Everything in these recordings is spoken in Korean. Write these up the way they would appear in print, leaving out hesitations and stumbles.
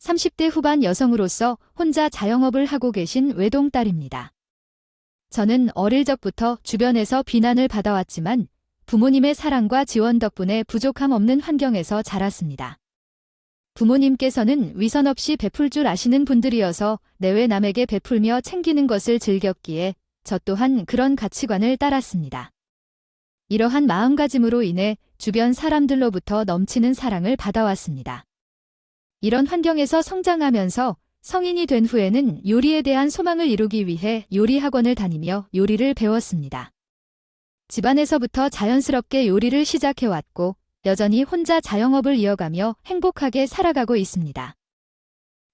30대 후반 여성으로서 혼자 자영업을 하고 계신 외동딸입니다. 저는 어릴 적부터 주변에서 비난을 받아왔지만 부모님의 사랑과 지원 덕분에 부족함 없는 환경에서 자랐습니다. 부모님께서는 위선 없이 베풀 줄 아시는 분들이어서 내외 남에게 베풀며 챙기는 것을 즐겼기에 저 또한 그런 가치관을 따랐습니다. 이러한 마음가짐으로 인해 주변 사람들로부터 넘치는 사랑을 받아왔습니다. 이런 환경에서 성장하면서 성인이 된 후에는 요리에 대한 소망을 이루기 위해 요리 학원을 다니며 요리를 배웠습니다. 집안에서부터 자연스럽게 요리를 시작해왔고 여전히 혼자 자영업을 이어가며 행복하게 살아가고 있습니다.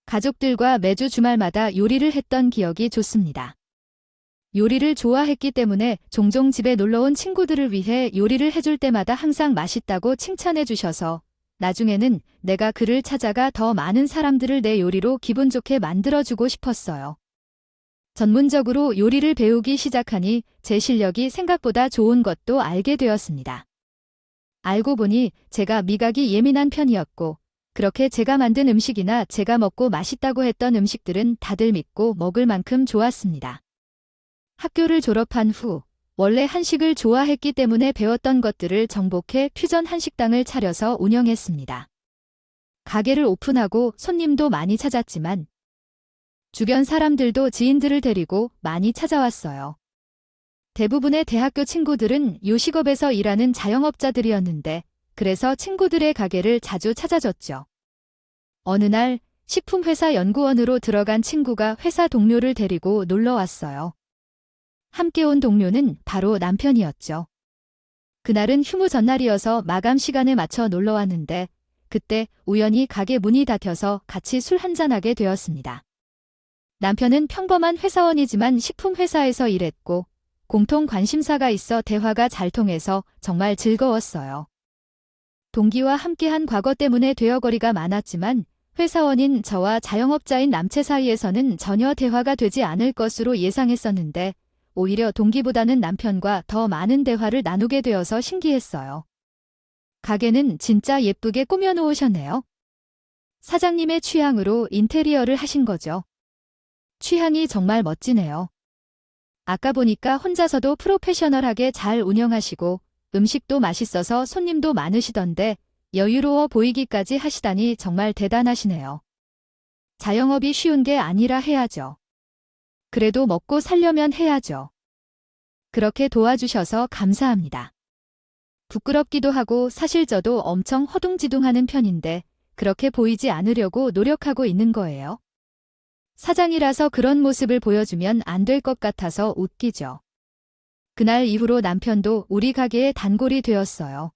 가족들과 매주 주말마다 요리를 했던 기억이 좋습니다. 요리를 좋아했기 때문에 종종 집에 놀러온 친구들을 위해 요리를 해줄 때마다 항상 맛있다고 칭찬해 주셔서 나중에는 내가 그를 찾아가 더 많은 사람들을 내 요리로 기분 좋게 만들어주고 싶었어요. 전문적으로 요리를 배우기 시작하니 제 실력이 생각보다 좋은 것도 알게 되었습니다. 알고 보니 제가 미각이 예민한 편이었고 그렇게 제가 만든 음식이나 제가 먹고 맛있다고 했던 음식들은 다들 믿고 먹을 만큼 좋았습니다. 학교를 졸업한 후 원래 한식을 좋아했기 때문에 배웠던 것들을 정복해 퓨전 한식당을 차려서 운영했습니다. 가게를 오픈하고 손님도 많이 찾았지만 주변 사람들도 지인들을 데리고 많이 찾아왔어요. 대부분의 대학교 친구들은 요식업에서 일하는 자영업자들이었는데 그래서 친구들의 가게를 자주 찾아줬죠. 어느 날 식품회사 연구원으로 들어간 친구가 회사 동료를 데리고 놀러 왔어요. 함께 온 동료는 바로 남편이었죠. 그날은 휴무 전날이어서 마감 시간에 맞춰 놀러 왔는데 그때 우연히 가게 문이 닫혀서 같이 술 한잔하게 되었습니다. 남편은 평범한 회사원이지만 식품회사에서 일했고 공통 관심사가 있어 대화가 잘 통해서 정말 즐거웠어요. 동기와 함께한 과거 때문에 되어거리가 많았지만 회사원인 저와 자영업자인 남체 사이에서는 전혀 대화가 되지 않을 것으로 예상했었는데 오히려 동기보다는 남편과 더 많은 대화를 나누게 되어서 신기했어요. 가게는 진짜 예쁘게 꾸며놓으셨네요. 사장님의 취향으로 인테리어를 하신 거죠. 취향이 정말 멋지네요. 아까 보니까 혼자서도 프로페셔널하게 잘 운영하시고 음식도 맛있어서 손님도 많으시던데 여유로워 보이기까지 하시다니 정말 대단하시네요. 자영업이 쉬운 게 아니라 해야죠. 그래도 먹고 살려면 해야죠. 그렇게 도와주셔서 감사합니다. 부끄럽기도 하고 사실 저도 엄청 허둥지둥하는 편인데 그렇게 보이지 않으려고 노력하고 있는 거예요. 사장이라서 그런 모습을 보여주면 안 될 것 같아서 웃기죠. 그날 이후로 남편도 우리 가게의 단골이 되었어요.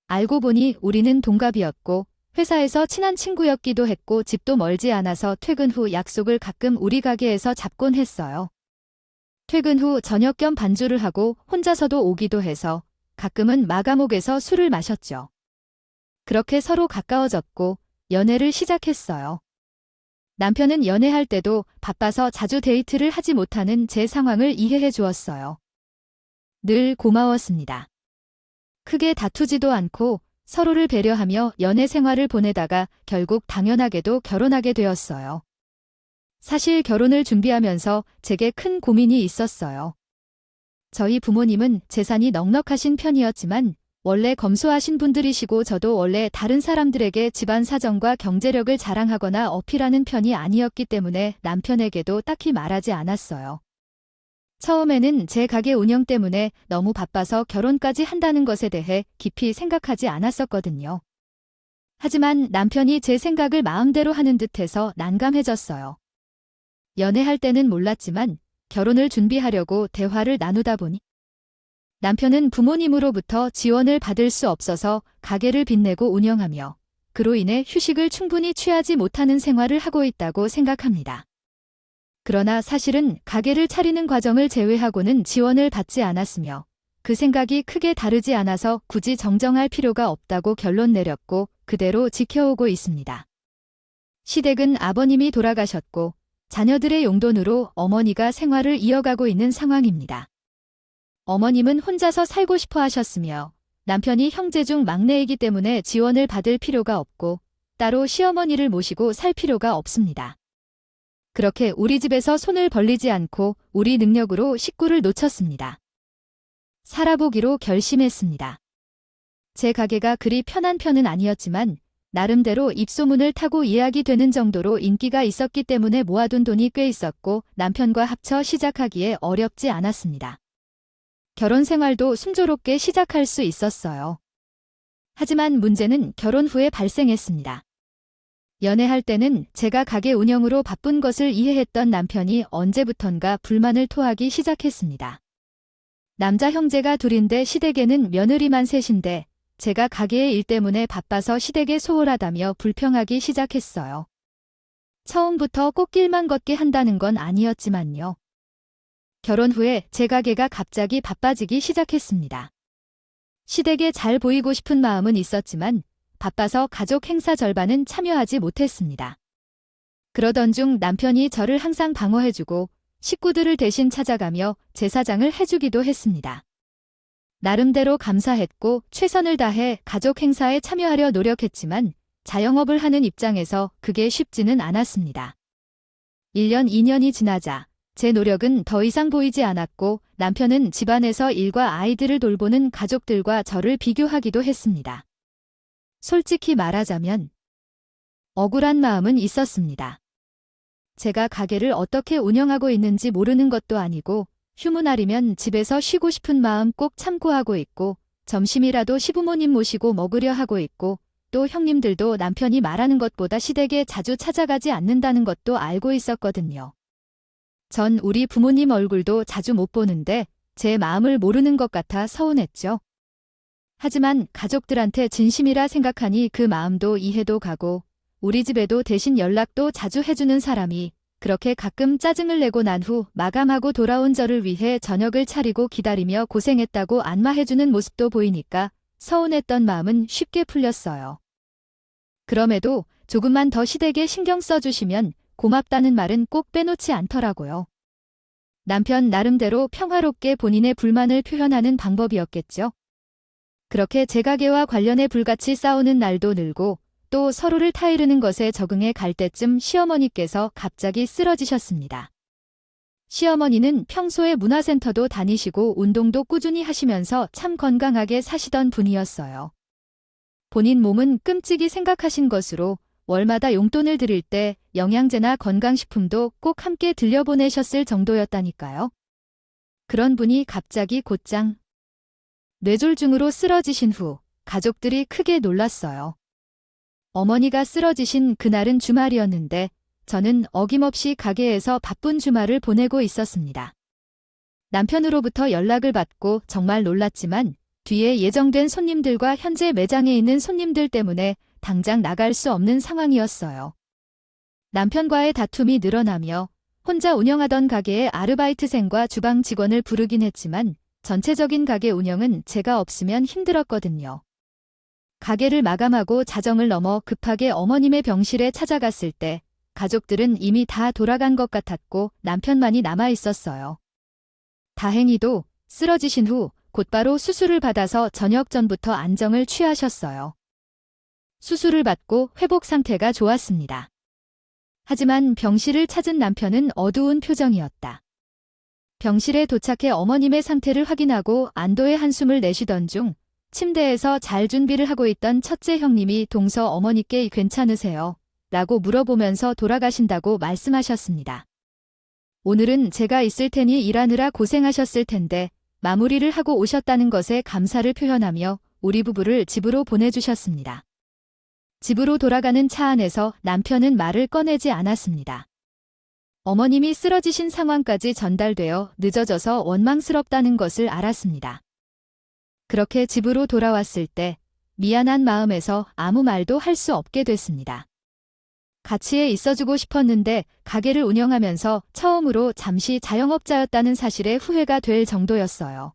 알고 보니 우리는 동갑이었고 회사에서 친한 친구였기도 했고 집도 멀지 않아서 퇴근 후 약속을 가끔 우리 가게에서 잡곤 했어요. 퇴근 후 저녁 겸 반주를 하고 혼자서도 오기도 해서 가끔은 마감옥에서 술을 마셨죠. 그렇게 서로 가까워졌고 연애를 시작했어요. 남편은 연애할 때도 바빠서 자주 데이트를 하지 못하는 제 상황을 이해해 주었어요. 늘 고마웠습니다. 크게 다투지도 않고 서로를 배려하며 연애 생활을 보내다가 결국 당연하게도 결혼하게 되었어요. 사실 결혼을 준비하면서 제게 큰 고민이 있었어요. 저희 부모님은 재산이 넉넉하신 편이었지만 원래 검소하신 분들이시고 저도 원래 다른 사람들에게 집안 사정과 경제력을 자랑하거나 어필하는 편이 아니었기 때문에 남편에게도 딱히 말하지 않았어요. 처음에는 제 가게 운영 때문에 너무 바빠서 결혼까지 한다는 것에 대해 깊이 생각하지 않았었거든요. 하지만 남편이 제 생각을 마음대로 하는 듯해서 난감해졌어요. 연애할 때는 몰랐지만 결혼을 준비하려고 대화를 나누다 보니 남편은 부모님으로부터 지원을 받을 수 없어서 가게를 빚내고 운영하며 그로 인해 휴식을 충분히 취하지 못하는 생활을 하고 있다고 생각합니다. 그러나 사실은 가게를 차리는 과정을 제외하고는 지원을 받지 않았으며 그 생각이 크게 다르지 않아서 굳이 정정할 필요가 없다고 결론 내렸고 그대로 지켜오고 있습니다. 시댁은 아버님이 돌아가셨고 자녀들의 용돈으로 어머니가 생활을 이어가고 있는 상황입니다. 어머님은 혼자서 살고 싶어 하셨으며 남편이 형제 중 막내이기 때문에 지원을 받을 필요가 없고 따로 시어머니를 모시고 살 필요가 없습니다. 그렇게 우리 집에서 손을 벌리지 않고 우리 능력으로 식구를 놓쳤습니다. 살아보기로 결심했습니다. 제 가게가 그리 편한 편은 아니었지만 나름대로 입소문을 타고 예약이 되는 정도로 인기가 있었기 때문에 모아둔 돈이 꽤 있었고 남편과 합쳐 시작하기에 어렵지 않았습니다. 결혼 생활도 순조롭게 시작할 수 있었어요. 하지만 문제는 결혼 후에 발생했습니다. 연애할 때는 제가 가게 운영으로 바쁜 것을 이해했던 남편이 언제부턴가 불만을 토하기 시작했습니다. 남자 형제가 둘인데 시댁에는 며느리만 셋인데 제가 가게의 일 때문에 바빠서 시댁에 소홀하다며 불평하기 시작했어요. 처음부터 꼭 길만 걷게 한다는 건 아니었지만요. 결혼 후에 제 가게가 갑자기 바빠지기 시작했습니다. 시댁에 잘 보이고 싶은 마음은 있었지만 바빠서 가족 행사 절반은 참여하지 못했습니다. 그러던 중 남편이 저를 항상 방어해주고 식구들을 대신 찾아가며 제사장을 해주기도 했습니다. 나름대로 감사했고 최선을 다해 가족 행사에 참여하려 노력했지만 자영업을 하는 입장에서 그게 쉽지는 않았습니다. 1년, 2년이 지나자 제 노력은 더 이상 보이지 않았고 남편은 집안에서 일과 아이들을 돌보는 가족들과 저를 비교하기도 했습니다. 솔직히 말하자면 억울한 마음은 있었습니다. 제가 가게를 어떻게 운영하고 있는지 모르는 것도 아니고 휴무날이면 집에서 쉬고 싶은 마음 꼭 참고 하고 있고 점심이라도 시부모님 모시고 먹으려 하고 있고 또 형님들도 남편이 말하는 것보다 시댁에 자주 찾아가지 않는다는 것도 알고 있었거든요. 전 우리 부모님 얼굴도 자주 못 보는데 제 마음을 모르는 것 같아 서운했죠. 하지만 가족들한테 진심이라 생각하니 그 마음도 이해도 가고 우리 집에도 대신 연락도 자주 해주는 사람이 그렇게 가끔 짜증을 내고 난 후 마감하고 돌아온 저를 위해 저녁을 차리고 기다리며 고생했다고 안마해주는 모습도 보이니까 서운했던 마음은 쉽게 풀렸어요. 그럼에도 조금만 더 시댁에 신경 써주시면 고맙다는 말은 꼭 빼놓지 않더라고요. 남편 나름대로 평화롭게 본인의 불만을 표현하는 방법이었겠죠. 그렇게 제 가게와 관련해 불같이 싸우는 날도 늘고 또 서로를 타이르는 것에 적응해 갈 때쯤 시어머니께서 갑자기 쓰러지셨습니다. 시어머니는 평소에 문화센터도 다니시고 운동도 꾸준히 하시면서 참 건강하게 사시던 분이었어요. 본인 몸은 끔찍이 생각하신 것으로 월마다 용돈을 드릴 때 영양제나 건강식품도 꼭 함께 들려보내셨을 정도였다니까요. 그런 분이 갑자기 곧장 뇌졸중으로 쓰러지신 후 가족들이 크게 놀랐어요. 어머니가 쓰러지신 그날은 주말이었는데 저는 어김없이 가게에서 바쁜 주말을 보내고 있었습니다. 남편으로부터 연락을 받고 정말 놀랐지만 뒤에 예정된 손님들과 현재 매장에 있는 손님들 때문에 당장 나갈 수 없는 상황이었어요. 남편과의 다툼이 늘어나며 혼자 운영하던 가게에 아르바이트생과 주방 직원을 부르긴 했지만 전체적인 가게 운영은 제가 없으면 힘들었거든요. 가게를 마감하고 자정을 넘어 급하게 어머님의 병실에 찾아갔을 때 가족들은 이미 다 돌아간 것 같았고 남편만이 남아 있었어요. 다행히도 쓰러지신 후 곧바로 수술을 받아서 저녁 전부터 안정을 취하셨어요. 수술을 받고 회복 상태가 좋았습니다. 하지만 병실을 찾은 남편은 어두운 표정이었다. 병실에 도착해 어머님의 상태를 확인하고 안도의 한숨을 내쉬던 중 침대에서 잘 준비를 하고 있던 첫째 형님이 동서 어머니께 괜찮으세요? 라고 물어보면서 돌아가신다고 말씀하셨습니다. 오늘은 제가 있을 테니 일하느라 고생하셨을 텐데 마무리를 하고 오셨다는 것에 감사를 표현하며 우리 부부를 집으로 보내주셨습니다. 집으로 돌아가는 차 안에서 남편은 말을 꺼내지 않았습니다. 어머님이 쓰러지신 상황까지 전달되어 늦어져서 원망스럽다는 것을 알았습니다. 그렇게 집으로 돌아왔을 때 미안한 마음에서 아무 말도 할 수 없게 됐습니다. 같이에 있어주고 싶었는데 가게를 운영하면서 처음으로 잠시 자영업자였다는 사실에 후회가 될 정도였어요.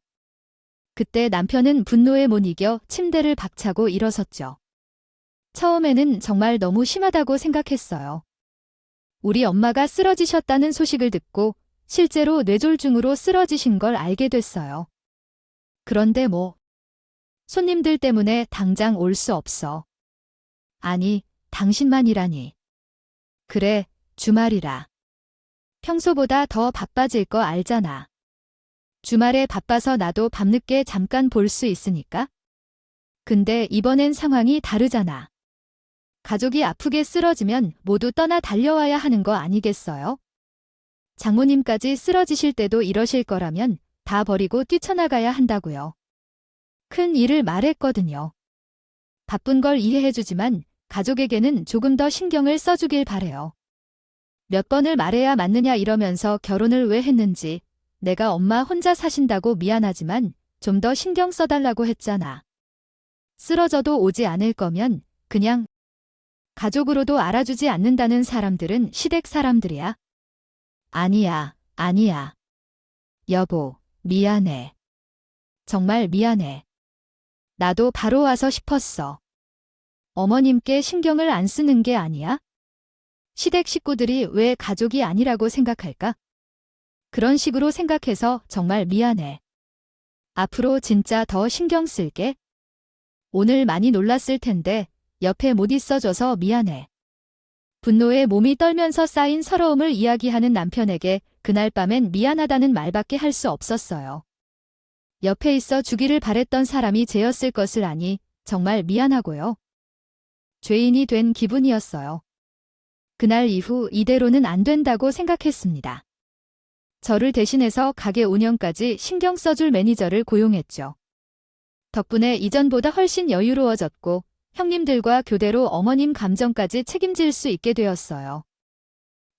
그때 남편은 분노에 못 이겨 침대를 박차고 일어섰죠. 처음에는 정말 너무 심하다고 생각했어요. 우리 엄마가 쓰러지셨다는 소식을 듣고 실제로 뇌졸중으로 쓰러지신 걸 알게 됐어요. 그런데 손님들 때문에 당장 올 수 없어. 아니, 당신만이라니. 그래, 주말이라. 평소보다 더 바빠질 거 알잖아. 주말에 바빠서 나도 밤늦게 잠깐 볼 수 있으니까. 근데 이번엔 상황이 다르잖아. 가족이 아프게 쓰러지면 모두 떠나 달려와야 하는 거 아니겠어요? 장모님까지 쓰러지실 때도 이러실 거라면 다 버리고 뛰쳐나가야 한다고요. 큰 일을 말했거든요. 바쁜 걸 이해해주지만 가족에게는 조금 더 신경을 써주길 바래요. 몇 번을 말해야 맞느냐 이러면서 결혼을 왜 했는지 내가 엄마 혼자 사신다고 미안하지만 좀 더 신경 써달라고 했잖아. 쓰러져도 오지 않을 거면 그냥 가족으로도 알아주지 않는다는 사람들은 시댁 사람들이야. 아니야, 아니야. 여보, 미안해. 정말 미안해. 나도 바로 와서 싶었어. 어머님께 신경을 안 쓰는 게 아니야? 시댁 식구들이 왜 가족이 아니라고 생각할까? 그런 식으로 생각해서 정말 미안해. 앞으로 진짜 더 신경 쓸게. 오늘 많이 놀랐을 텐데 옆에 못 있어줘서 미안해. 분노에 몸이 떨면서 쌓인 서러움을 이야기하는 남편에게 그날 밤엔 미안하다는 말밖에 할 수 없었어요. 옆에 있어 주기를 바랬던 사람이 쟤였을 것을 아니 정말 미안하고요. 죄인이 된 기분이었어요. 그날 이후 이대로는 안 된다고 생각했습니다. 저를 대신해서 가게 운영까지 신경 써줄 매니저를 고용했죠. 덕분에 이전보다 훨씬 여유로워졌고 형님들과 교대로 어머님 감정까지 책임질 수 있게 되었어요.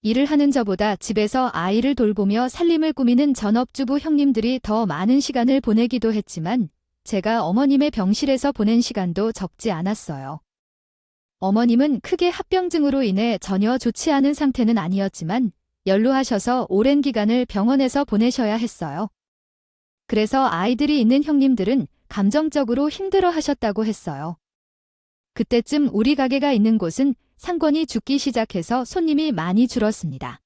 일을 하는 저보다 집에서 아이를 돌보며 살림을 꾸미는 전업주부 형님들이 더 많은 시간을 보내기도 했지만 제가 어머님의 병실에서 보낸 시간도 적지 않았어요. 어머님은 크게 합병증으로 인해 전혀 좋지 않은 상태는 아니었지만 연로하셔서 오랜 기간을 병원에서 보내셔야 했어요. 그래서 아이들이 있는 형님들은 감정적으로 힘들어 하셨다고 했어요. 그때쯤 우리 가게가 있는 곳은 상권이 죽기 시작해서 손님이 많이 줄었습니다.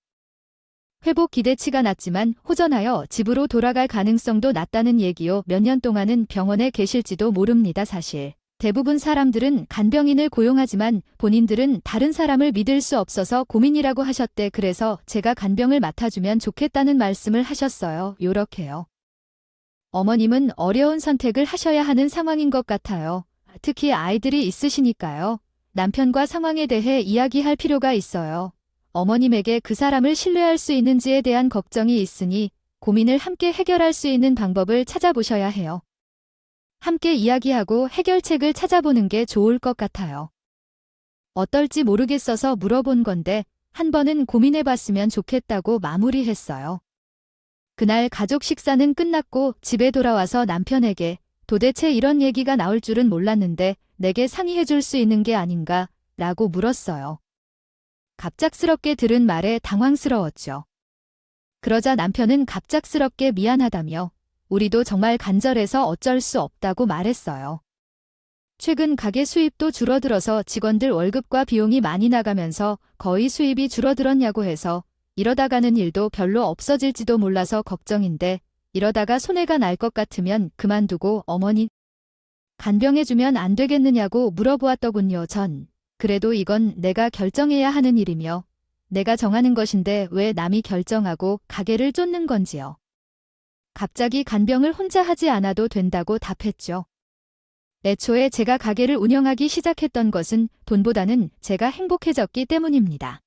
회복 기대치가 낮지만 호전하여 집으로 돌아갈 가능성도 낮다는 얘기요. 몇 년 동안은 병원에 계실지도 모릅니다. 사실 대부분 사람들은 간병인을 고용하지만 본인들은 다른 사람을 믿을 수 없어서 고민이라고 하셨대. 그래서 제가 간병을 맡아주면 좋겠다는 말씀을 하셨어요. 요렇게요. 어머님은 어려운 선택을 하셔야 하는 상황인 것 같아요. 특히 아이들이 있으시니까요. 남편과 상황에 대해 이야기할 필요가 있어요. 어머님에게 그 사람을 신뢰할 수 있는지에 대한 걱정이 있으니 고민을 함께 해결할 수 있는 방법을 찾아보셔야 해요. 함께 이야기하고 해결책을 찾아보는 게 좋을 것 같아요. 어떨지 모르겠어서 물어본 건데 한 번은 고민해봤으면 좋겠다고 마무리했어요. 그날 가족 식사는 끝났고 집에 돌아와서 남편에게 도대체 이런 얘기가 나올 줄은 몰랐는데 내게 상의해줄 수 있는 게 아닌가 라고 물었어요. 갑작스럽게 들은 말에 당황스러웠죠. 그러자 남편은 갑작스럽게 미안하다며 우리도 정말 간절해서 어쩔 수 없다고 말했어요. 최근 가게 수입도 줄어들어서 직원들 월급과 비용이 많이 나가면서 거의 수입이 줄어들었냐고 해서 이러다가는 일도 별로 없어질지도 몰라서 걱정인데 이러다가 손해가 날 것 같으면 그만두고 어머니 간병해주면 안 되겠느냐고 물어보았더군요. 전 그래도 이건 내가 결정해야 하는 일이며 내가 정하는 것인데 왜 남이 결정하고 가게를 쫓는 건지요. 갑자기 간병을 혼자 하지 않아도 된다고 답했죠. 애초에 제가 가게를 운영하기 시작했던 것은 돈보다는 제가 행복해졌기 때문입니다.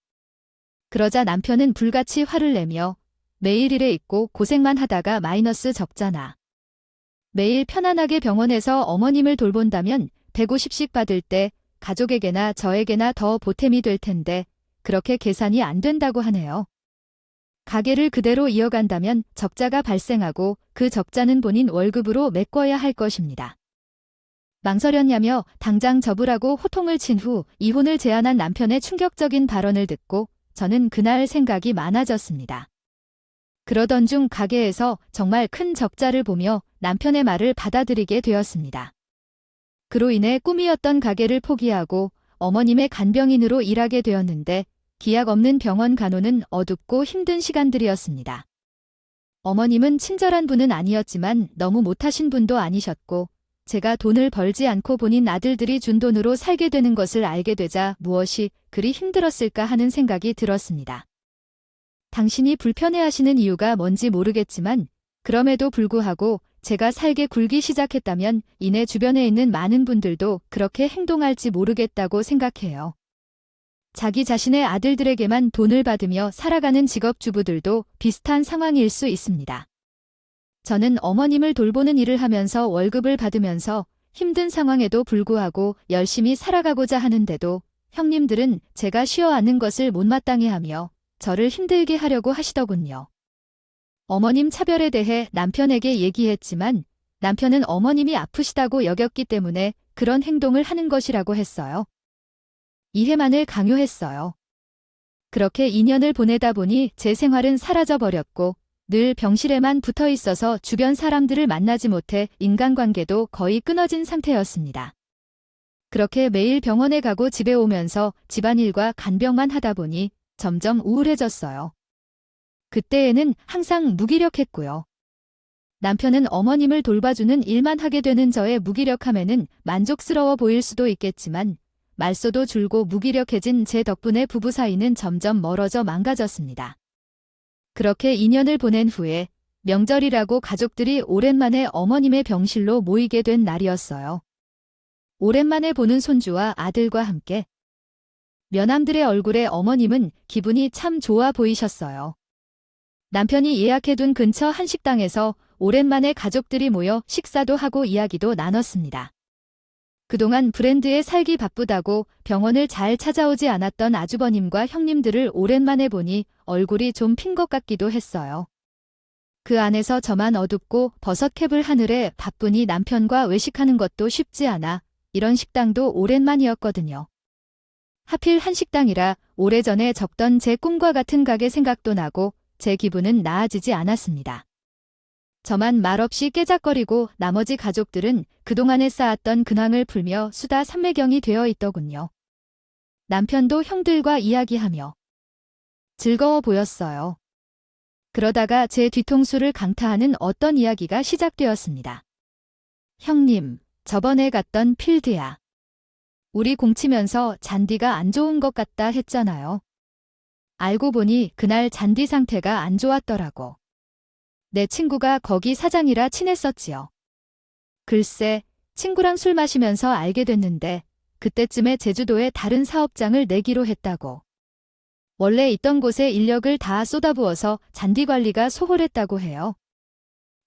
그러자 남편은 불같이 화를 내며 매일 일에 있고 고생만 하다가 마이너스 적잖아. 매일 편안하게 병원에서 어머님을 돌본다면 150씩 받을 때 가족에게나 저에게나 더 보탬이 될 텐데 그렇게 계산이 안 된다고 하네요. 가게를 그대로 이어간다면 적자가 발생하고 그 적자는 본인 월급으로 메꿔야 할 것입니다. 망설였냐며 당장 접으라고 호통을 친 후 이혼을 제안한 남편의 충격적인 발언을 듣고 저는 그날 생각이 많아졌습니다. 그러던 중 가게에서 정말 큰 적자를 보며 남편의 말을 받아들이게 되었습니다. 그로 인해 꿈이었던 가게를 포기하고 어머님의 간병인으로 일하게 되었는데 기약 없는 병원 간호는 어둡고 힘든 시간들이었습니다. 어머님은 친절한 분은 아니었지만 너무 못하신 분도 아니셨고 제가 돈을 벌지 않고 본인 아들들이 준 돈으로 살게 되는 것을 알게 되자 무엇이 그리 힘들었을까 하는 생각이 들었습니다. 당신이 불편해하시는 이유가 뭔지 모르겠지만 그럼에도 불구하고 제가 살게 굴기 시작했다면 이내 주변에 있는 많은 분들도 그렇게 행동할지 모르겠다고 생각해요. 자기 자신의 아들들에게만 돈을 받으며 살아가는 직업주부들도 비슷한 상황일 수 있습니다. 저는 어머님을 돌보는 일을 하면서 월급을 받으면서 힘든 상황에도 불구하고 열심히 살아가고자 하는데도 형님들은 제가 쉬어 앉는 것을 못마땅해 하며 저를 힘들게 하려고 하시더군요. 어머님 차별에 대해 남편에게 얘기했지만 남편은 어머님이 아프시다고 여겼기 때문에 그런 행동을 하는 것이라고 했어요. 이해만을 강요했어요. 그렇게 2년을 보내다 보니 제 생활은 사라져버렸고 늘 병실에만 붙어 있어서 주변 사람들을 만나지 못해 인간관계도 거의 끊어진 상태였습니다. 그렇게 매일 병원에 가고 집에 오면서 집안일과 간병만 하다 보니 점점 우울해졌어요. 그때에는 항상 무기력했고요. 남편은 어머님을 돌봐주는 일만 하게 되는 저의 무기력함에는 만족스러워 보일 수도 있겠지만 말소도 줄고 무기력해진 제 덕분에 부부 사이는 점점 멀어져 망가졌습니다. 그렇게 2년을 보낸 후에 명절이라고 가족들이 오랜만에 어머님의 병실로 모이게 된 날이었어요. 오랜만에 보는 손주와 아들과 함께 며남들의 얼굴에 어머님은 기분이 참 좋아 보이셨어요. 남편이 예약해둔 근처 한식당에서 오랜만에 가족들이 모여 식사도 하고 이야기도 나눴습니다. 그동안 브랜드에 살기 바쁘다고 병원을 잘 찾아오지 않았던 아주버님과 형님들을 오랜만에 보니 얼굴이 좀 핀 것 같기도 했어요. 그 안에서 저만 어둡고 버섯캡을 하늘에 바쁘니 남편과 외식하는 것도 쉽지 않아 이런 식당도 오랜만이었거든요. 하필 한식당이라 오래전에 적던 제 꿈과 같은 가게 생각도 나고 제 기분은 나아지지 않았습니다. 저만 말없이 깨작거리고 나머지 가족들은 그동안에 쌓았던 근황을 풀며 수다 삼매경이 되어 있더군요. 남편도 형들과 이야기하며 즐거워 보였어요. 그러다가 제 뒤통수를 강타하는 어떤 이야기가 시작되었습니다. 형님, 저번에 갔던 필드야. 우리 공치면서 잔디가 안 좋은 것 같다 했잖아요. 알고 보니 그날 잔디 상태가 안 좋았더라고. 내 친구가 거기 사장이라 친했었지요. 글쎄, 친구랑 술 마시면서 알게 됐는데 그때쯤에 제주도에 다른 사업장을 내기로 했다고. 원래 있던 곳에 인력을 다 쏟아부어서 잔디 관리가 소홀했다고 해요.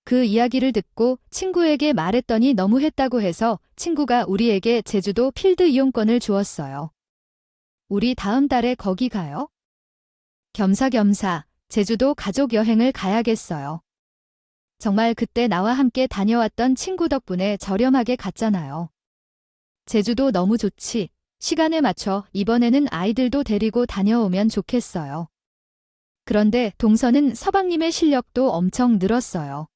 그 이야기를 듣고 친구에게 말했더니 너무했다고 해서 친구가 우리에게 제주도 필드 이용권을 주었어요. 우리 다음 달에 거기 가요? 겸사겸사 제주도 가족 여행을 가야겠어요. 정말 그때 나와 함께 다녀왔던 친구 덕분에 저렴하게 갔잖아요. 제주도 너무 좋지. 시간에 맞춰 이번에는 아이들도 데리고 다녀오면 좋겠어요. 그런데 동서는 서방님의 실력도 엄청 늘었어요.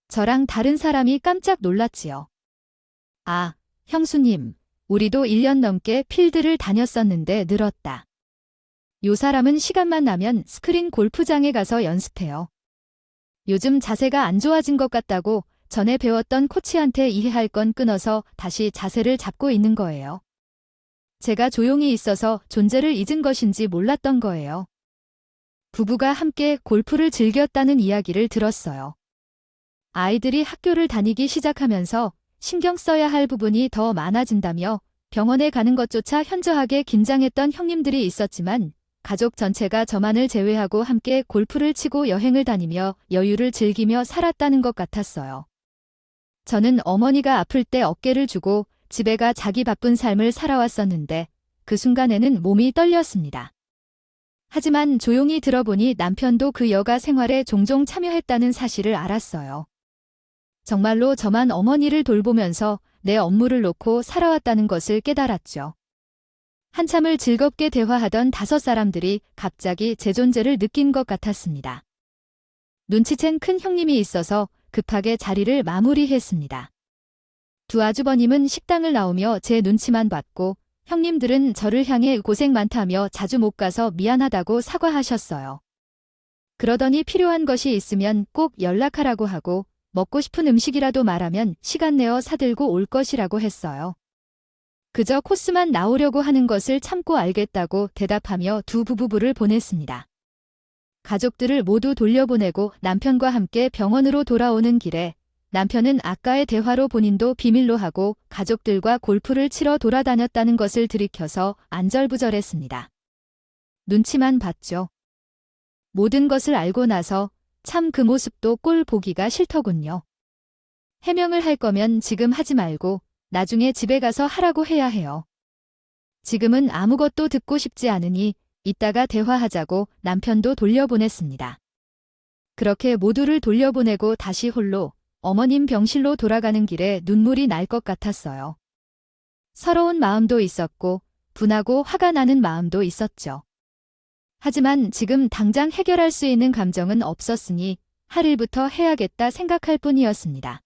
저랑 다른 사람이 깜짝 놀랐지요. 아, 형수님, 우리도 1년 넘게 필드를 다녔었는데 늘었다. 요 사람은 시간만 나면 스크린 골프장에 가서 연습해요. 요즘 자세가 안 좋아진 것 같다고 전에 배웠던 코치한테 이해할 건 끊어서 다시 자세를 잡고 있는 거예요. 제가 조용히 있어서 존재를 잊은 것인지 몰랐던 거예요. 부부가 함께 골프를 즐겼다는 이야기를 들었어요. 아이들이 학교를 다니기 시작하면서 신경 써야 할 부분이 더 많아진다며 병원에 가는 것조차 현저하게 긴장했던 형님들이 있었지만 가족 전체가 저만을 제외하고 함께 골프를 치고 여행을 다니며 여유를 즐기며 살았다는 것 같았어요. 저는 어머니가 아플 때 어깨를 주고 집에 가 자기 바쁜 삶을 살아왔었는데 그 순간에는 몸이 떨렸습니다. 하지만 조용히 들어보니 남편도 그 여가 생활에 종종 참여했다는 사실을 알았어요. 정말로 저만 어머니를 돌보면서 내 업무를 놓고 살아왔다는 것을 깨달았죠. 한참을 즐겁게 대화하던 5사람들이 갑자기 제 존재를 느낀 것 같았습니다. 눈치챈 큰 형님이 있어서 급하게 자리를 마무리했습니다. 두 아주버님은 식당을 나오며 제 눈치만 봤고 형님들은 저를 향해 고생 많다며 자주 못 가서 미안하다고 사과하셨어요. 그러더니 필요한 것이 있으면 꼭 연락하라고 하고 먹고 싶은 음식이라도 말하면 시간 내어 사들고 올 것이라고 했어요. 그저 코스만 나오려고 하는 것을 참고 알겠다고 대답하며 두 부부를 보냈습니다. 가족들을 모두 돌려보내고 남편과 함께 병원으로 돌아오는 길에 남편은 아까의 대화로 본인도 비밀로 하고 가족들과 골프를 치러 돌아다녔다는 것을 들이켜서 안절부절했습니다. 눈치만 봤죠. 모든 것을 알고 나서 참 그 모습도 꼴 보기가 싫더군요. 해명을 할 거면 지금 하지 말고 나중에 집에 가서 하라고 해야 해요. 지금은 아무것도 듣고 싶지 않으니 이따가 대화하자고 남편도 돌려보냈습니다. 그렇게 모두를 돌려보내고 다시 홀로 어머님 병실로 돌아가는 길에 눈물이 날 것 같았어요. 서러운 마음도 있었고 분하고 화가 나는 마음도 있었죠. 하지만 지금 당장 해결할 수 있는 감정은 없었으니 할 일부터 해야겠다 생각할 뿐이었습니다.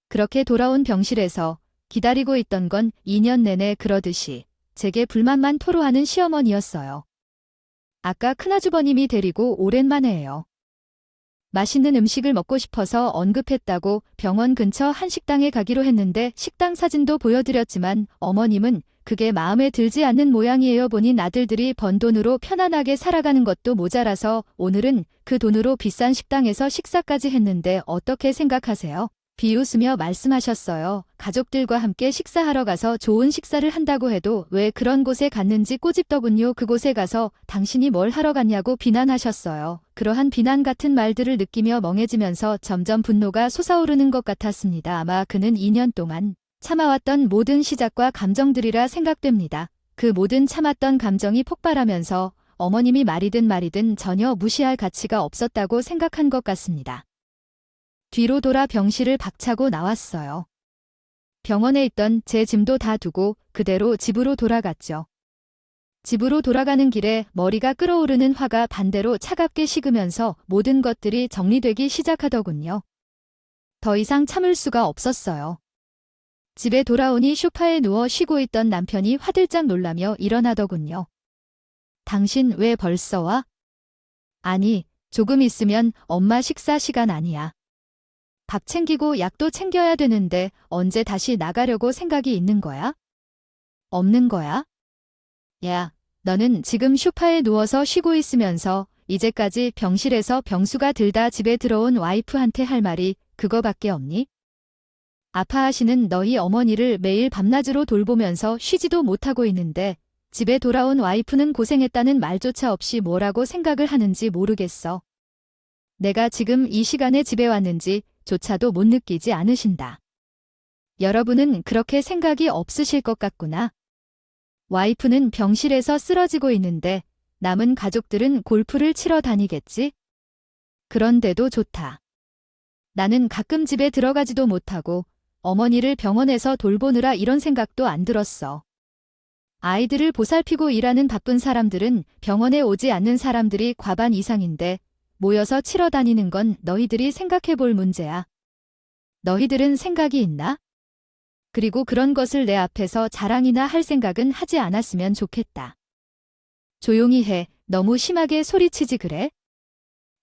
그렇게 돌아온 병실에서 기다리고 있던 건 2년 내내 그러듯이 제게 불만만 토로하는 시어머니였어요. 아까 큰아주버님이 데리고 오랜만에예요. 맛있는 음식을 먹고 싶어서 언급했다고 병원 근처 한 식당에 가기로 했는데 식당 사진도 보여드렸지만 어머님은 그게 마음에 들지 않는 모양이에요. 본인 아들들이 번 돈으로 편안하게 살아가는 것도 모자라서 오늘은 그 돈으로 비싼 식당에서 식사까지 했는데 어떻게 생각하세요? 비웃으며 말씀하셨어요. 가족들과 함께 식사하러 가서 좋은 식사를 한다고 해도 왜 그런 곳에 갔는지 꼬집더군요. 그곳에 가서 당신이 뭘 하러 갔냐고 비난하셨어요. 그러한 비난 같은 말들을 느끼며 멍해지면서 점점 분노가 솟아오르는 것 같았습니다. 아마 그는 2년 동안 참아왔던 모든 시작과 감정들이라 생각됩니다. 그 모든 참았던 감정이 폭발하면서 어머님이 말이든 전혀 무시할 가치가 없었다고 생각한 것 같습니다. 뒤로 돌아 병실을 박차고 나왔어요. 병원에 있던 제 짐도 다 두고 그대로 집으로 돌아갔죠. 집으로 돌아가는 길에 머리가 끓어오르는 화가 반대로 차갑게 식으면서 모든 것들이 정리되기 시작하더군요. 더 이상 참을 수가 없었어요. 집에 돌아오니 소파에 누워 쉬고 있던 남편이 화들짝 놀라며 일어나더군요. 당신 왜 벌써 와? 아니, 조금 있으면 엄마 식사 시간 아니야. 밥 챙기고 약도 챙겨야 되는데 언제 다시 나가려고 생각이 있는 거야? 없는 거야? 야, 너는 지금 소파에 누워서 쉬고 있으면서 이제까지 병실에서 병수가 들다 집에 들어온 와이프한테 할 말이 그거밖에 없니? 아파하시는 너희 어머니를 매일 밤낮으로 돌보면서 쉬지도 못하고 있는데 집에 돌아온 와이프는 고생했다는 말조차 없이 뭐라고 생각을 하는지 모르겠어. 내가 지금 이 시간에 집에 왔는지 조차도 못 느끼지 않으신다. 여러분은 그렇게 생각이 없으실 것 같구나. 와이프는 병실에서 쓰러지고 있는데 남은 가족들은 골프를 치러 다니겠지? 그런데도 좋다. 나는 가끔 집에 들어가지도 못하고 어머니를 병원에서 돌보느라 이런 생각도 안 들었어. 아이들을 보살피고 일하는 바쁜 사람들은 병원에 오지 않는 사람들이 과반 이상인데 모여서 치러 다니는 건 너희들이 생각해 볼 문제야. 너희들은 생각이 있나? 그리고 그런 것을 내 앞에서 자랑이나 할 생각은 하지 않았으면 좋겠다. 조용히 해. 너무 심하게 소리치지 그래?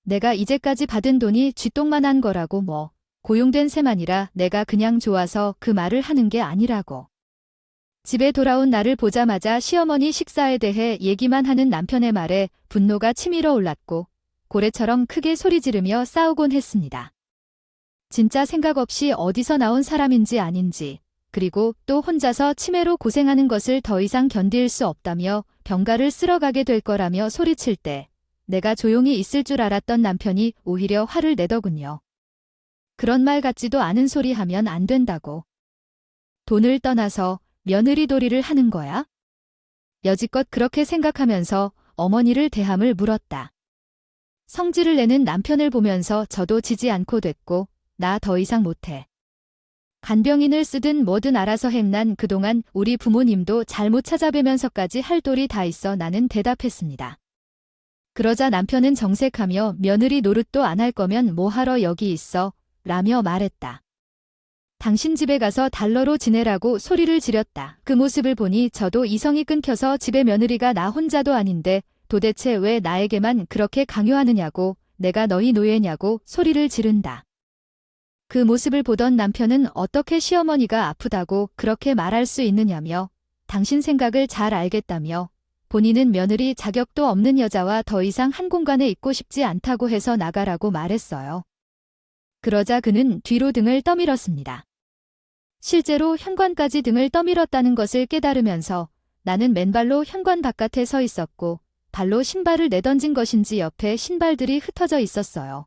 내가 이제까지 받은 돈이 쥐똥만한 거라고 뭐. 고용된 셈아니라 내가 그냥 좋아서 그 말을 하는 게 아니라고. 집에 돌아온 나를 보자마자 시어머니 식사에 대해 얘기만 하는 남편의 말에 분노가 치밀어 올랐고 고래처럼 크게 소리 지르며 싸우곤 했습니다. 진짜 생각 없이 어디서 나온 사람인지 아닌지, 그리고 또 혼자서 치매로 고생하는 것을 더 이상 견딜 수 없다며 병가를 쓸어가게 될 거라며 소리칠 때 내가 조용히 있을 줄 알았던 남편이 오히려 화를 내더군요. 그런 말 같지도 않은 소리 하면 안 된다고. 돈을 떠나서 며느리 도리를 하는 거야? 여지껏 그렇게 생각하면서 어머니를 대함을 물었다. 성질을 내는 남편을 보면서 저도 지지 않고 됐고 나 더 이상 못해. 간병인을 쓰든 뭐든 알아서 해. 난 그동안 우리 부모님도 잘못 찾아뵈면서까지 할 도리 다 있어. 나는 대답했습니다. 그러자 남편은 정색하며 며느리 노릇도 안 할 거면 뭐하러 여기 있어? 라며 말했다. 당신 집에 가서 달러로 지내라고 소리를 지렸다. 그 모습을 보니 저도 이성이 끊겨서 집에 며느리가 나 혼자도 아닌데 도대체 왜 나에게만 그렇게 강요하느냐고, 내가 너희 노예냐고 소리를 지른다. 그 모습을 보던 남편은 어떻게 시어머니가 아프다고 그렇게 말할 수 있느냐며 당신 생각을 잘 알겠다며 본인은 며느리 자격도 없는 여자와 더 이상 한 공간에 있고 싶지 않다고 해서 나가라고 말했어요. 그러자 그는 뒤로 등을 떠밀었습니다. 실제로 현관까지 등을 떠밀었다는 것을 깨달으면서 나는 맨발로 현관 바깥에 서 있었고 발로 신발을 내던진 것인지 옆에 신발들이 흩어져 있었어요.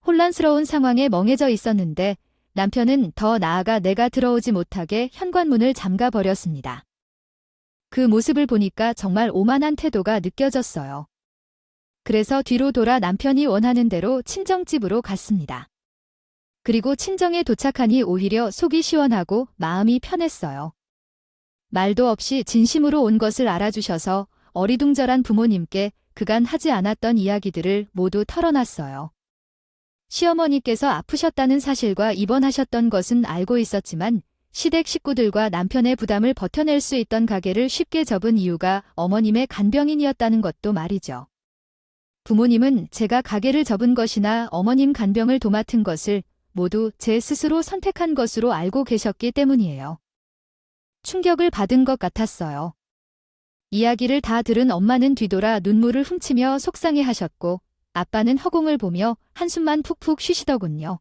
혼란스러운 상황에 멍해져 있었는데 남편은 더 나아가 내가 들어오지 못하게 현관문을 잠가 버렸습니다. 그 모습을 보니까 정말 오만한 태도가 느껴졌어요. 그래서 뒤로 돌아 남편이 원하는 대로 친정집으로 갔습니다. 그리고 친정에 도착하니 오히려 속이 시원하고 마음이 편했어요. 말도 없이 진심으로 온 것을 알아주셔서 어리둥절한 부모님께 그간 하지 않았던 이야기들을 모두 털어놨어요. 시어머니께서 아프셨다는 사실과 입원하셨던 것은 알고 있었지만 시댁 식구들과 남편의 부담을 버텨낼 수 있던 가게를 쉽게 접은 이유가 어머님의 간병인이었다는 것도 말이죠. 부모님은 제가 가게를 접은 것이나 어머님 간병을 도맡은 것을 모두 제 스스로 선택한 것으로 알고 계셨기 때문이에요. 충격을 받은 것 같았어요. 이야기를 다 들은 엄마는 뒤돌아 눈물을 훔치며 속상해하셨고 아빠는 허공을 보며 한숨만 푹푹 쉬시더군요.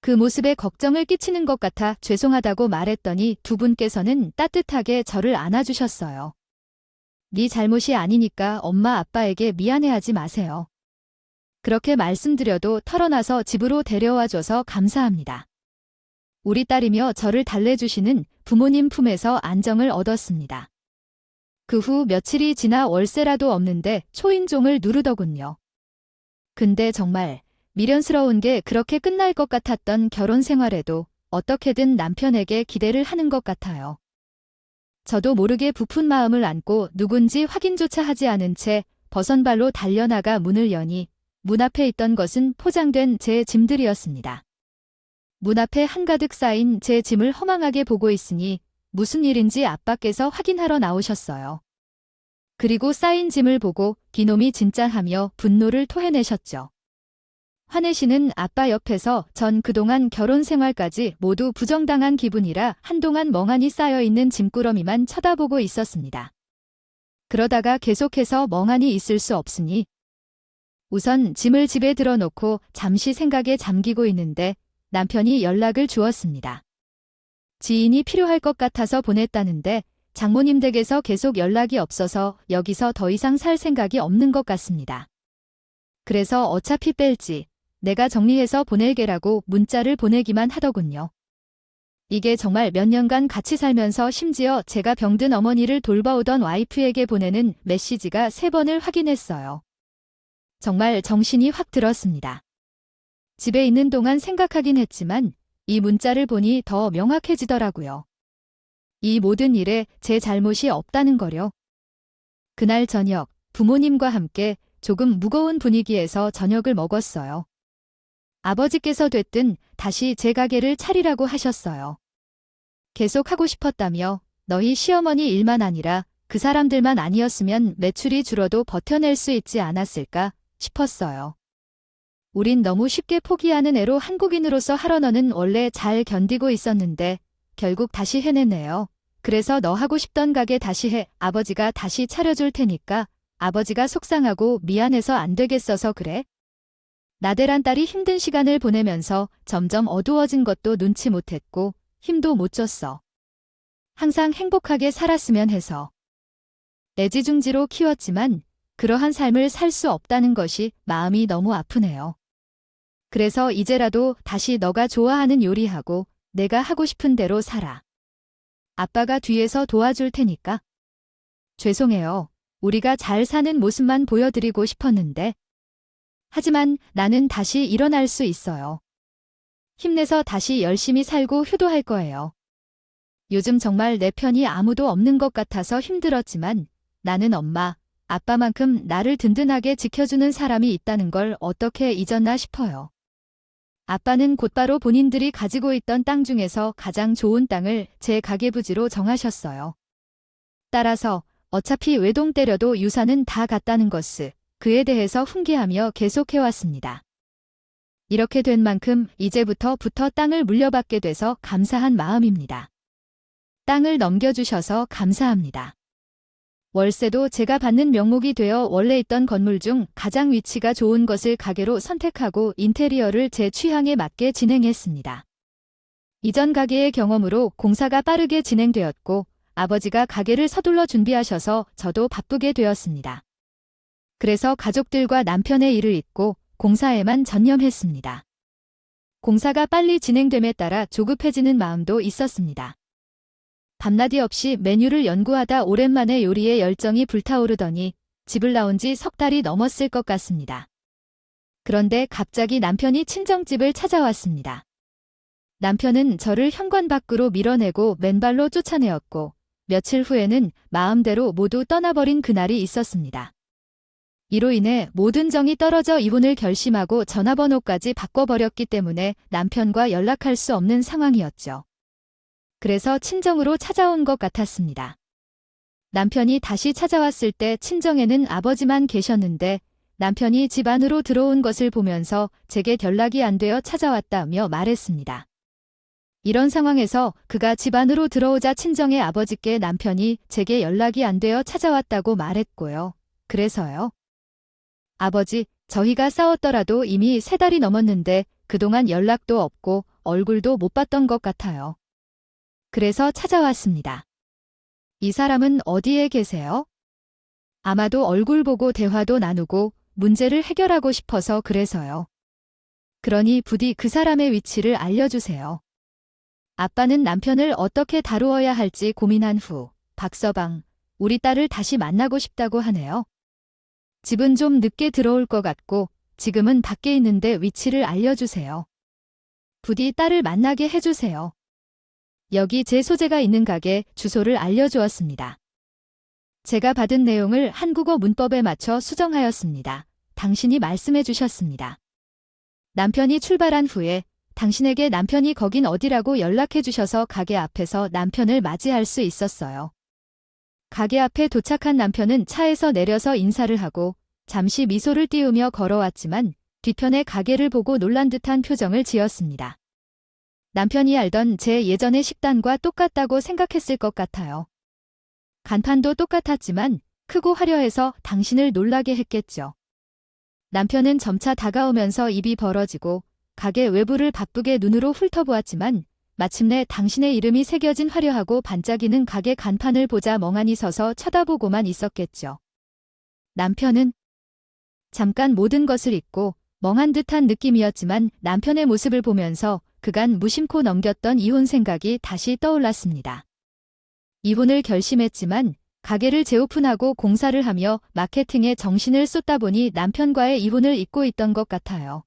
그 모습에 걱정을 끼치는 것 같아 죄송하다고 말했더니 두 분께서는 따뜻하게 저를 안아주셨어요. 네 잘못이 아니니까 엄마 아빠에게 미안해하지 마세요. 그렇게 말씀드려도 털어놔서 집으로 데려와줘서 감사합니다. 우리 딸이며 저를 달래주시는 부모님 품에서 안정을 얻었습니다. 그 후 며칠이 지나 월세라도 없는데 초인종을 누르더군요. 근데 정말 미련스러운 게 그렇게 끝날 것 같았던 결혼 생활에도 어떻게든 남편에게 기대를 하는 것 같아요. 저도 모르게 부푼 마음을 안고 누군지 확인조차 하지 않은 채 버선발로 달려나가 문을 여니 문 앞에 있던 것은 포장된 제 짐들이었습니다. 문 앞에 한가득 쌓인 제 짐을 허망하게 보고 있으니 무슨 일인지 아빠께서 확인하러 나오셨어요. 그리고 쌓인 짐을 보고 기놈이 진짜 하며 분노를 토해내셨죠. 화내시는 아빠 옆에서 전 그동안 결혼 생활까지 모두 부정당한 기분이라 한동안 멍하니 쌓여있는 짐꾸러미만 쳐다보고 있었습니다. 그러다가 계속해서 멍하니 있을 수 없으니 우선 짐을 집에 들어놓고 잠시 생각에 잠기고 있는데 남편이 연락을 주었습니다. 지인이 필요할 것 같아서 보냈다는데 장모님 댁에서 계속 연락이 없어서 여기서 더 이상 살 생각이 없는 것 같습니다. 그래서 어차피 뺄지 내가 정리해서 보낼게라고 문자를 보내기만 하더군요. 이게 정말 몇 년간 같이 살면서 심지어 제가 병든 어머니를 돌봐오던 와이프에게 보내는 메시지가 3번을 확인했어요. 정말 정신이 확 들었습니다. 집에 있는 동안 생각하긴 했지만 이 문자를 보니 더 명확해지더라고요. 이 모든 일에 제 잘못이 없다는 거요. 그날 저녁 부모님과 함께 조금 무거운 분위기에서 저녁을 먹었어요. 아버지께서 됐든 다시 제 가게를 차리라고 하셨어요. 계속 하고 싶었다며 너희 시어머니 일만 아니라 그 사람들만 아니었으면 매출이 줄어도 버텨낼 수 있지 않았을까 싶었어요. 우린 너무 쉽게 포기하는 애로 한국인으로서 할언어는 원래 잘 견디고 있었는데 결국 다시 해내네요. 그래서 너 하고 싶던 가게 다시 해. 아버지가 다시 차려줄 테니까. 아버지가 속상하고 미안해서 안 되겠어서 그래. 나대란 딸이 힘든 시간을 보내면서 점점 어두워진 것도 눈치 못했고 힘도 못 줬어. 항상 행복하게 살았으면 해서. 애지중지로 키웠지만 그러한 삶을 살 수 없다는 것이 마음이 너무 아프네요. 그래서 이제라도 다시 너가 좋아하는 요리하고 내가 하고 싶은 대로 살아. 아빠가 뒤에서 도와줄 테니까. 죄송해요. 우리가 잘 사는 모습만 보여드리고 싶었는데. 하지만 나는 다시 일어날 수 있어요. 힘내서 다시 열심히 살고 효도할 거예요. 요즘 정말 내 편이 아무도 없는 것 같아서 힘들었지만 나는 엄마, 아빠만큼 나를 든든하게 지켜주는 사람이 있다는 걸 어떻게 잊었나 싶어요. 아빠는 곧바로 본인들이 가지고 있던 땅 중에서 가장 좋은 땅을 제 가계 부지로 정하셨어요. 따라서 어차피 외동 때려도 유산은 다 같다는 것을 그에 대해서 훈계하며 계속해왔습니다. 이렇게 된 만큼 이제부터 땅을 물려받게 돼서 감사한 마음입니다. 땅을 넘겨주셔서 감사합니다. 월세도 제가 받는 명목이 되어 원래 있던 건물 중 가장 위치가 좋은 것을 가게로 선택하고 인테리어를 제 취향에 맞게 진행했습니다. 이전 가게의 경험으로 공사가 빠르게 진행되었고 아버지가 가게를 서둘러 준비하셔서 저도 바쁘게 되었습니다. 그래서 가족들과 남편의 일을 잊고 공사에만 전념했습니다. 공사가 빨리 진행됨에 따라 조급해지는 마음도 있었습니다. 밤낮이 없이 메뉴를 연구하다 오랜만에 요리에 열정이 불타오르더니 집을 나온 지 석 달이 넘었을 것 같습니다. 그런데 갑자기 남편이 친정집을 찾아왔습니다. 남편은 저를 현관 밖으로 밀어내고 맨발로 쫓아내었고 며칠 후에는 마음대로 모두 떠나버린 그날이 있었습니다. 이로 인해 모든 정이 떨어져 이혼을 결심하고 전화번호까지 바꿔버렸기 때문에 남편과 연락할 수 없는 상황이었죠. 그래서 친정으로 찾아온 것 같았습니다. 남편이 다시 찾아왔을 때 친정에는 아버지만 계셨는데 남편이 집 안으로 들어온 것을 보면서 제게 연락이 안 되어 찾아왔다며 말했습니다. 이런 상황에서 그가 집 안으로 들어오자 친정의 아버지께 남편이 제게 연락이 안 되어 찾아왔다고 말했고요. 그래서요. 아버지, 저희가 싸웠더라도 이미 3달이 넘었는데 그동안 연락도 없고 얼굴도 못 봤던 것 같아요. 그래서 찾아왔습니다. 이 사람은 어디에 계세요? 아마도 얼굴 보고 대화도 나누고 문제를 해결하고 싶어서 그래서요. 그러니 부디 그 사람의 위치를 알려주세요. 아빠는 남편을 어떻게 다루어야 할지 고민한 후 박서방, 우리 딸을 다시 만나고 싶다고 하네요. 집은 좀 늦게 들어올 것 같고 지금은 밖에 있는데 위치를 알려주세요. 부디 딸을 만나게 해주세요. 여기 제 소재가 있는 가게 주소를 알려주었습니다. 제가 받은 내용을 한국어 문법에 맞춰 수정하였습니다. 당신이 말씀해 주셨습니다. 남편이 출발한 후에 당신에게 남편이 거긴 어디라고 연락해 주셔서 가게 앞에서 남편을 맞이할 수 있었어요. 가게 앞에 도착한 남편은 차에서 내려서 인사를 하고 잠시 미소를 띄우며 걸어왔지만 뒤편의 가게를 보고 놀란 듯한 표정을 지었습니다. 남편이 알던 제 예전의 식단과 똑같다고 생각했을 것 같아요. 간판도 똑같았지만 크고 화려해서 당신을 놀라게 했겠죠. 남편은 점차 다가오면서 입이 벌어지고 가게 외부를 바쁘게 눈으로 훑어보았지만 마침내 당신의 이름이 새겨진 화려하고 반짝이는 가게 간판을 보자 멍하니 서서 쳐다보고만 있었겠죠. 남편은 잠깐 모든 것을 잊고 멍한 듯한 느낌이었지만 남편의 모습을 보면서 그간 무심코 넘겼던 이혼 생각이 다시 떠올랐습니다. 이혼을 결심했지만 가게를 재오픈하고 공사를 하며 마케팅에 정신을 쏟다 보니 남편과의 이혼을 잊고 있던 것 같아요.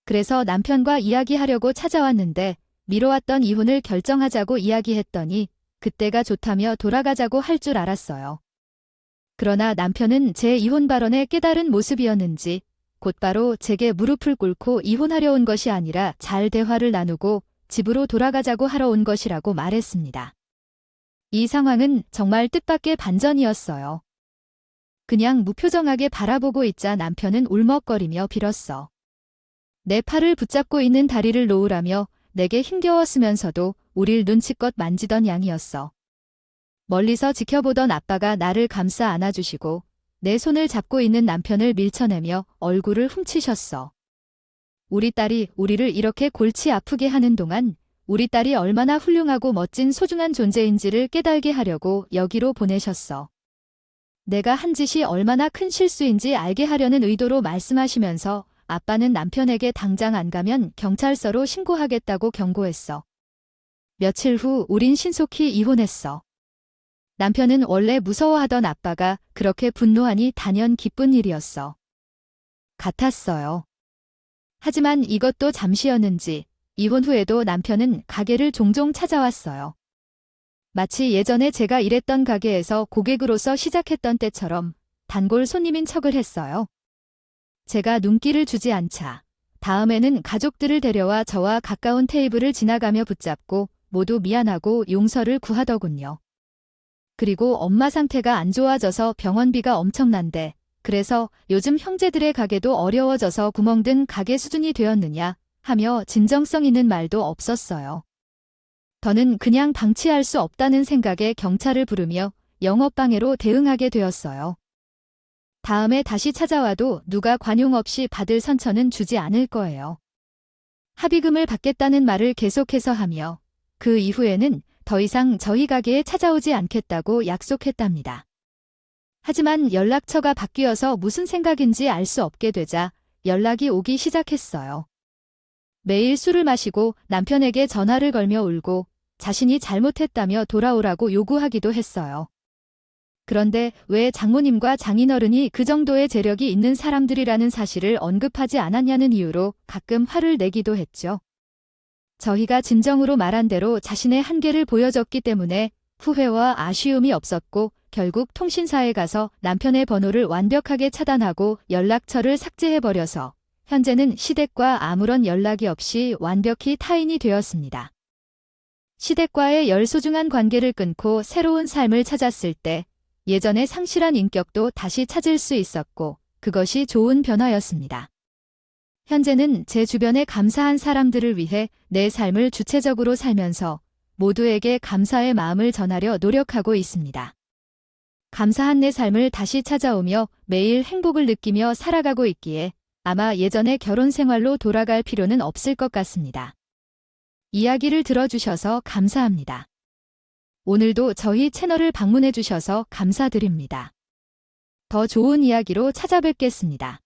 그래서 남편과 이야기하려고 찾아왔는데 미뤄왔던 이혼을 결정하자고 이야기했더니 그때가 좋다며 돌아가자고 할 줄 알았어요. 그러나 남편은 제 이혼 발언에 깨달은 모습이었는지 곧바로 제게 무릎을 꿇고 이혼하려 온 것이 아니라 잘 대화를 나누고 집으로 돌아가자고 하러 온 것이라고 말했습니다. 이 상황은 정말 뜻밖의 반전이었어요. 그냥 무표정하게 바라보고 있자 남편은 울먹거리며 빌었어. 내 팔을 붙잡고 있는 다리를 놓으라며 내게 힘겨웠으면서도 우릴 눈치껏 만지던 양이었어. 멀리서 지켜보던 아빠가 나를 감싸 안아주시고 내 손을 잡고 있는 남편을 밀쳐내며 얼굴을 훔치셨어. 우리 딸이 우리를 이렇게 골치 아프게 하는 동안 우리 딸이 얼마나 훌륭하고 멋진 소중한 존재인지를 깨달게 하려고 여기로 보내셨어. 내가 한 짓이 얼마나 큰 실수인지 알게 하려는 의도로 말씀하시면서 아빠는 남편에게 당장 안 가면 경찰서로 신고하겠다고 경고했어. 며칠 후 우린 신속히 이혼했어. 남편은 원래 무서워하던 아빠가 그렇게 분노하니 단연 기쁜 일이었어. 같았어요. 하지만 이것도 잠시였는지 이혼 후에도 남편은 가게를 종종 찾아왔어요. 마치 예전에 제가 일했던 가게에서 고객으로서 시작했던 때처럼 단골 손님인 척을 했어요. 제가 눈길을 주지 않자 다음에는 가족들을 데려와 저와 가까운 테이블을 지나가며 붙잡고 모두 미안하고 용서를 구하더군요. 그리고 엄마 상태가 안 좋아져서 병원비가 엄청난데 그래서 요즘 형제들의 가게도 어려워져서 구멍든 가게 수준이 되었느냐 하며 진정성 있는 말도 없었어요. 더는 그냥 방치할 수 없다는 생각에 경찰을 부르며 영업방해로 대응하게 되었어요. 다음에 다시 찾아와도 누가 관용 없이 받을 선처는 주지 않을 거예요. 합의금을 받겠다는 말을 계속해서 하며 그 이후에는 더 이상 저희 가게에 찾아오지 않겠다고 약속했답니다. 하지만 연락처가 바뀌어서 무슨 생각인지 알 수 없게 되자 연락이 오기 시작했어요. 매일 술을 마시고 남편에게 전화를 걸며 울고 자신이 잘못했다며 돌아오라고 요구하기도 했어요. 그런데 왜 장모님과 장인어른이 그 정도의 재력이 있는 사람들이라는 사실을 언급하지 않았냐는 이유로 가끔 화를 내기도 했죠. 저희가 진정으로 말한 대로 자신의 한계를 보여줬기 때문에 후회와 아쉬움이 없었고 결국 통신사에 가서 남편의 번호를 완벽하게 차단하고 연락처를 삭제해버려서 현재는 시댁과 아무런 연락이 없이 완벽히 타인이 되었습니다. 시댁과의 열소중한 관계를 끊고 새로운 삶을 찾았을 때 예전의 상실한 인격도 다시 찾을 수 있었고 그것이 좋은 변화였습니다. 현재는 제 주변에 감사한 사람들을 위해 내 삶을 주체적으로 살면서 모두에게 감사의 마음을 전하려 노력하고 있습니다. 감사한 내 삶을 다시 찾아오며 매일 행복을 느끼며 살아가고 있기에 아마 예전의 결혼 생활로 돌아갈 필요는 없을 것 같습니다. 이야기를 들어주셔서 감사합니다. 오늘도 저희 채널을 방문해 주셔서 감사드립니다. 더 좋은 이야기로 찾아뵙겠습니다.